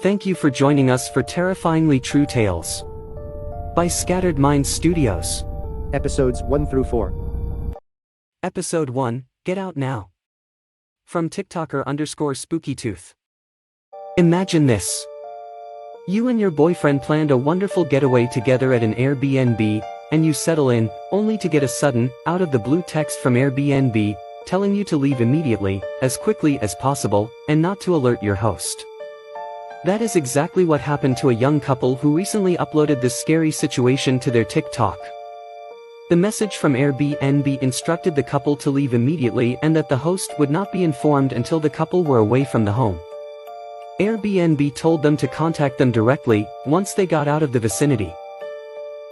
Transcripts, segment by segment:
Thank you for joining us for Terrifyingly True Tales by Scattered Minds Studios. Episodes 1 through 4. Episode 1, Get Out Now. From TikToker_SpookyTooth. Imagine this. You and your boyfriend planned a wonderful getaway together at an Airbnb, and you settle in, only to get a sudden, out-of-the-blue text from Airbnb, telling you to leave immediately, as quickly as possible, and not to alert your host. That is exactly what happened to a young couple who recently uploaded this scary situation to their TikTok. The message from Airbnb instructed the couple to leave immediately and that the host would not be informed until the couple were away from the home. Airbnb told them to contact them directly, once they got out of the vicinity.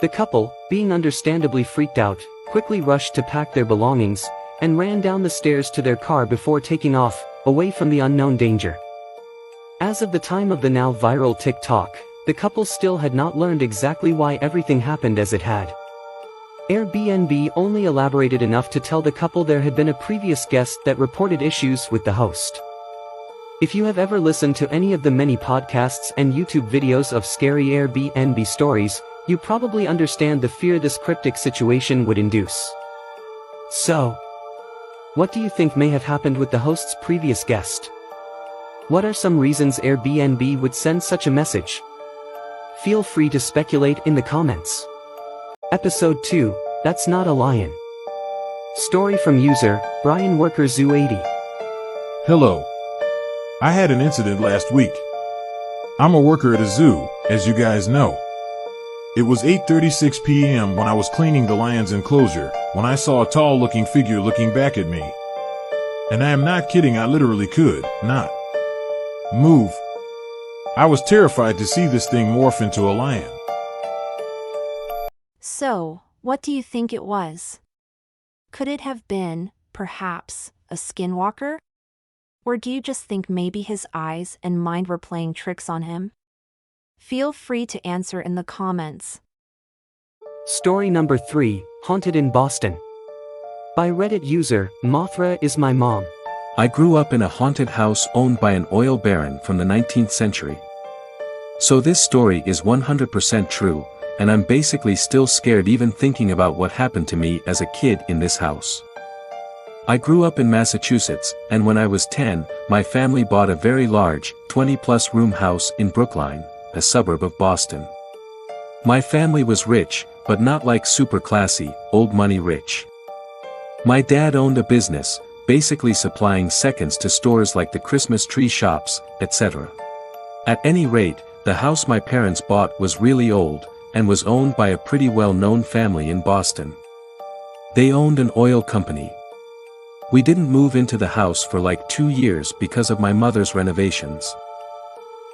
The couple, being understandably freaked out, quickly rushed to pack their belongings, and ran down the stairs to their car before taking off, away from the unknown danger. As of the time of the now viral TikTok, the couple still had not learned exactly why everything happened as it had. Airbnb only elaborated enough to tell the couple there had been a previous guest that reported issues with the host. If you have ever listened to any of the many podcasts and YouTube videos of scary Airbnb stories, you probably understand the fear this cryptic situation would induce. So, what do you think may have happened with the host's previous guest? What are some reasons Airbnb would send such a message? Feel free to speculate in the comments. Episode 2, That's Not a Lion. Story from user, Brian Worker Zoo 80. Hello. I had an incident last week. I'm a worker at a zoo, as you guys know. It was 8:36 p.m. when I was cleaning the lion's enclosure, when I saw a tall-looking figure looking back at me. And I am not kidding, I literally could not move. I was terrified to see this thing morph into a lion. So, what do you think it was? Could it have been, perhaps, a skinwalker? Or do you just think maybe his eyes and mind were playing tricks on him? Feel free to answer in the comments. Story number 3, Haunted in Boston. By Reddit user, Mothra is my mom. I grew up in a haunted house owned by an oil baron from the 19th century. So this story is 100% true, and I'm basically still scared even thinking about what happened to me as a kid in this house. I grew up in Massachusetts, and when I was 10, my family bought a very large, 20-plus room house in Brookline, a suburb of Boston. My family was rich, but not like super classy, old money rich. My dad owned a business, basically supplying seconds to stores like the Christmas tree shops, etc. At any rate, the house my parents bought was really old, and was owned by a pretty well-known family in Boston. They owned an oil company. We didn't move into the house for like 2 years because of my mother's renovations.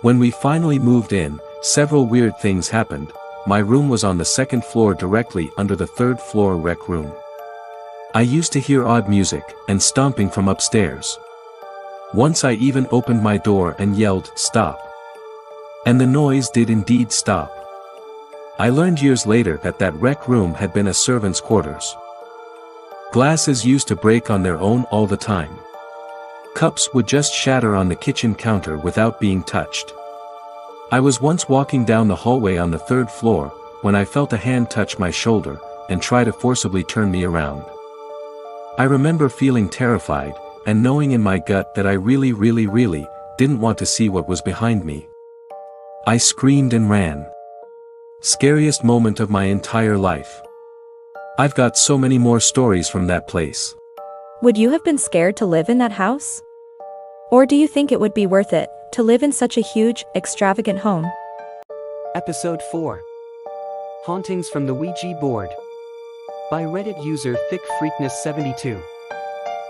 When we finally moved in, several weird things happened. My room was on the second floor directly under the third floor rec room. I used to hear odd music and stomping from upstairs. Once I even opened my door and yelled, "Stop." And the noise did indeed stop. I learned years later that that rec room had been a servant's quarters. Glasses used to break on their own all the time. Cups would just shatter on the kitchen counter without being touched. I was once walking down the hallway on the third floor, when I felt a hand touch my shoulder, and try to forcibly turn me around. I remember feeling terrified, and knowing in my gut that I really didn't want to see what was behind me. I screamed and ran. Scariest moment of my entire life. I've got so many more stories from that place. Would you have been scared to live in that house? Or do you think it would be worth it to live in such a huge, extravagant home? Episode 4, Hauntings from the Ouija Board. By Reddit user ThickFreakness72.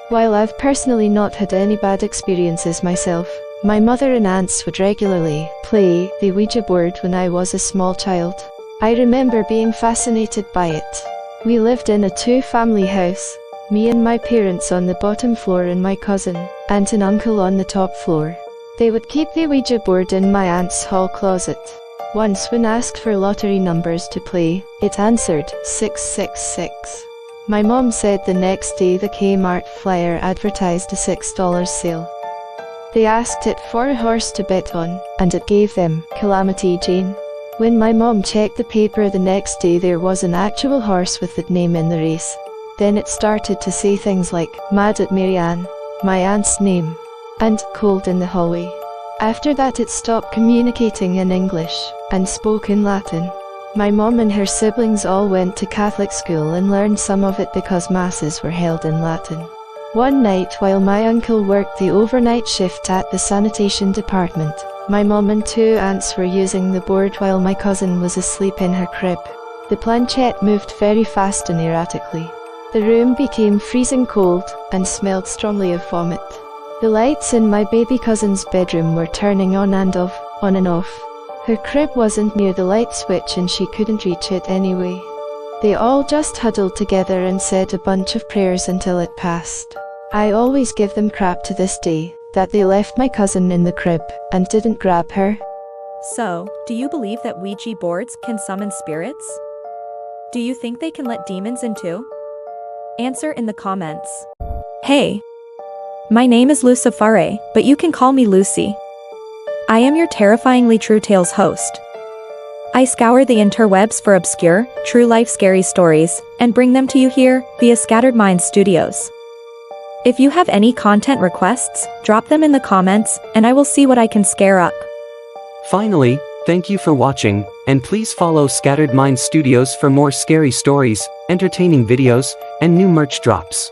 While I've personally not had any bad experiences myself, my mother and aunts would regularly play the Ouija board when I was a small child. I remember being fascinated by it. We lived in a two-family house, me and my parents on the bottom floor and my cousin, aunt and uncle on the top floor. They would keep the Ouija board in my aunt's hall closet. Once when asked for lottery numbers to play, it answered 666. My mom said the next day the Kmart flyer advertised a $6 sale. They asked it for a horse to bet on, and it gave them Calamity Jane. When my mom checked the paper the next day, there was an actual horse with that name in the race. Then it started to say things like, "Mad at Marianne," my aunt's name, and "cold in the hallway." After that it stopped communicating in English, and spoke in Latin. My mom and her siblings all went to Catholic school and learned some of it because masses were held in Latin. One night while my uncle worked the overnight shift at the sanitation department, my mom and two aunts were using the board while my cousin was asleep in her crib. The planchette moved very fast and erratically. The room became freezing cold and smelled strongly of vomit. The lights in my baby cousin's bedroom were turning on and off. Her crib wasn't near the light switch and she couldn't reach it anyway. They all just huddled together and said a bunch of prayers until it passed. I always give them crap to this day, that they left my cousin in the crib and didn't grab her. So, do you believe that Ouija boards can summon spirits? Do you think they can let demons in too? Answer in the comments. Hey! My name is Lucifare, but you can call me Lucy. I am your Terrifyingly True Tales host. I scour the interwebs for obscure, true-life scary stories, and bring them to you here, via Scattered Minds Studios. If you have any content requests, drop them in the comments, and I will see what I can scare up. Finally, thank you for watching, and please follow Scattered Minds Studios for more scary stories, entertaining videos, and new merch drops.